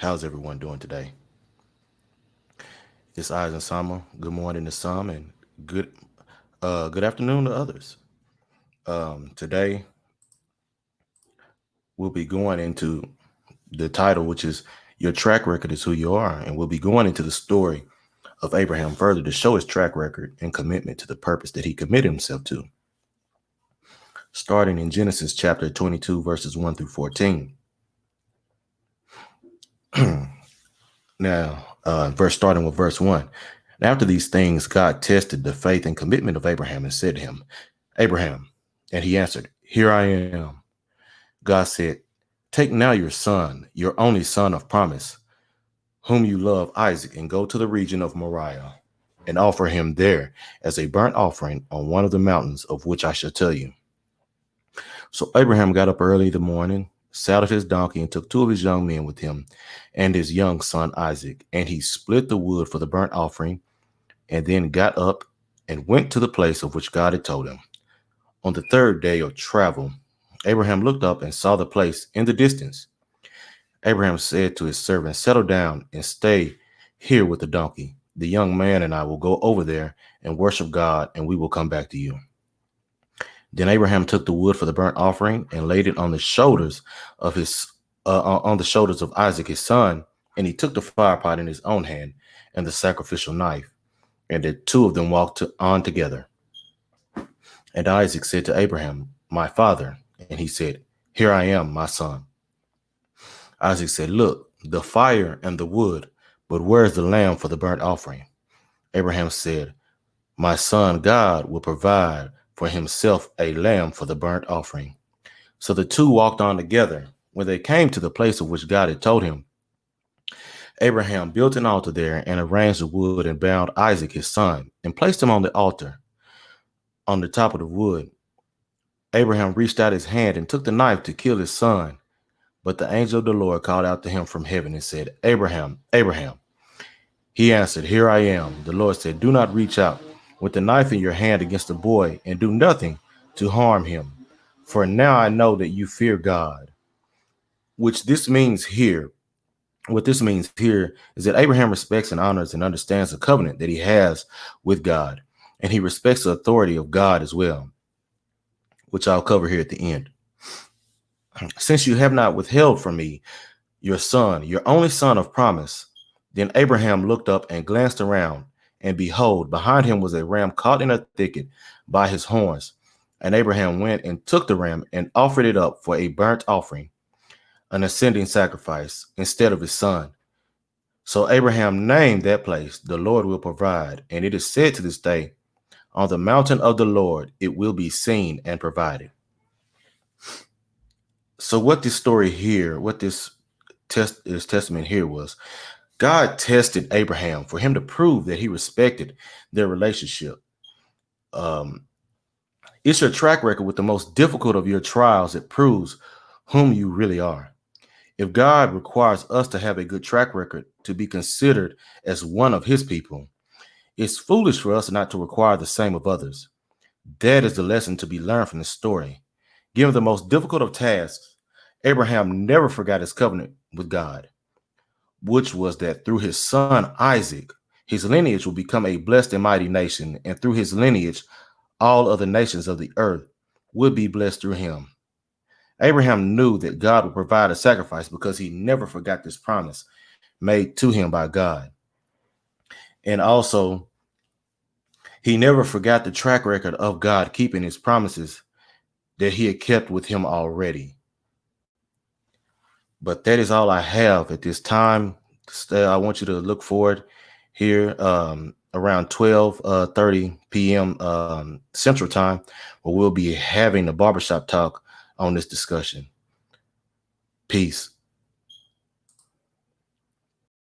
How's everyone doing today? It's Eyes and Sama. Good morning to some, and good good afternoon to others. Today we'll be going into the title, which is "Your Track Record is Who You Are," and we'll be going into the story of Abraham further to show his track record and commitment to the purpose that he committed himself to. Starting in Genesis chapter 22, verses 1 through 14. Verse starting with verse 1. And after these things, God tested the faith and commitment of Abraham and said to him, Abraham, and he answered, Here I am. God said, Take now your son, your only son of promise, whom you love, Isaac, and go to the region of Moriah and offer him there as a burnt offering on one of the mountains of which I shall tell you. So Abraham got up early in the morning, saddled his donkey, and took two of his young men with him and his young son Isaac. And he split the wood for the burnt offering, and then got up and went to the place of which God had told him. On the third day of travel, Abraham looked up and saw the place in the distance. Abraham said to his servant, Settle down and stay here with the donkey. The young man and I will go over there and worship God, and we will come back to you. Then Abraham took the wood for the burnt offering and laid it on the shoulders of Isaac his son, and he took the fire pot in his own hand and the sacrificial knife, and the two of them walked on together. And Isaac said to Abraham, My father, and he said, Here I am, my son. Isaac said, Look, the fire and the wood, but where is the lamb for the burnt offering? Abraham said, My son, God will provide for himself a lamb for the burnt offering. So the two walked on together. When they came to the place of which God had told him, Abraham built an altar there and arranged the wood and bound Isaac his son and placed him on the altar on the top of the wood. Abraham reached out his hand and took the knife to kill his son. But the angel of the Lord called out to him from heaven and said, Abraham, Abraham. He answered, Here I am. The Lord said, Do not reach out with the knife in your hand against the boy, and do nothing to harm him. For now I know that you fear God. Which this means here, what this means here is that Abraham respects and honors and understands the covenant that he has with God, and he respects the authority of God as well, which I'll cover here at the end. Since you have not withheld from me your son, your only son of promise. Then Abraham looked up and glanced around, and behold, behind him was a ram caught in a thicket by his horns. And Abraham went and took the ram and offered it up for a burnt offering, an ascending sacrifice, instead of his son. So Abraham named that place, The Lord Will Provide. And it is said to this day, On the mountain of the Lord it will be seen and provided. So what this story here, what this testament here was, God tested Abraham for him to prove that he respected their relationship. It's your track record with the most difficult of your trials that proves whom you really are. If God requires us to have a good track record to be considered as one of his people, it's foolish for us not to require the same of others. That is the lesson to be learned from this story. Given the most difficult of tasks, Abraham never forgot his covenant with God, which was that through his son Isaac, his lineage will become a blessed and mighty nation, and through his lineage, all other nations of the earth would be blessed through him. Abraham knew that God would provide a sacrifice because he never forgot this promise made to him by God. And also, he never forgot the track record of God keeping his promises that he had kept with him already. But that is all I have at this time. I want you to look forward here around 12:30 p.m. Central Time, where we'll be having a barbershop talk on this discussion. Peace.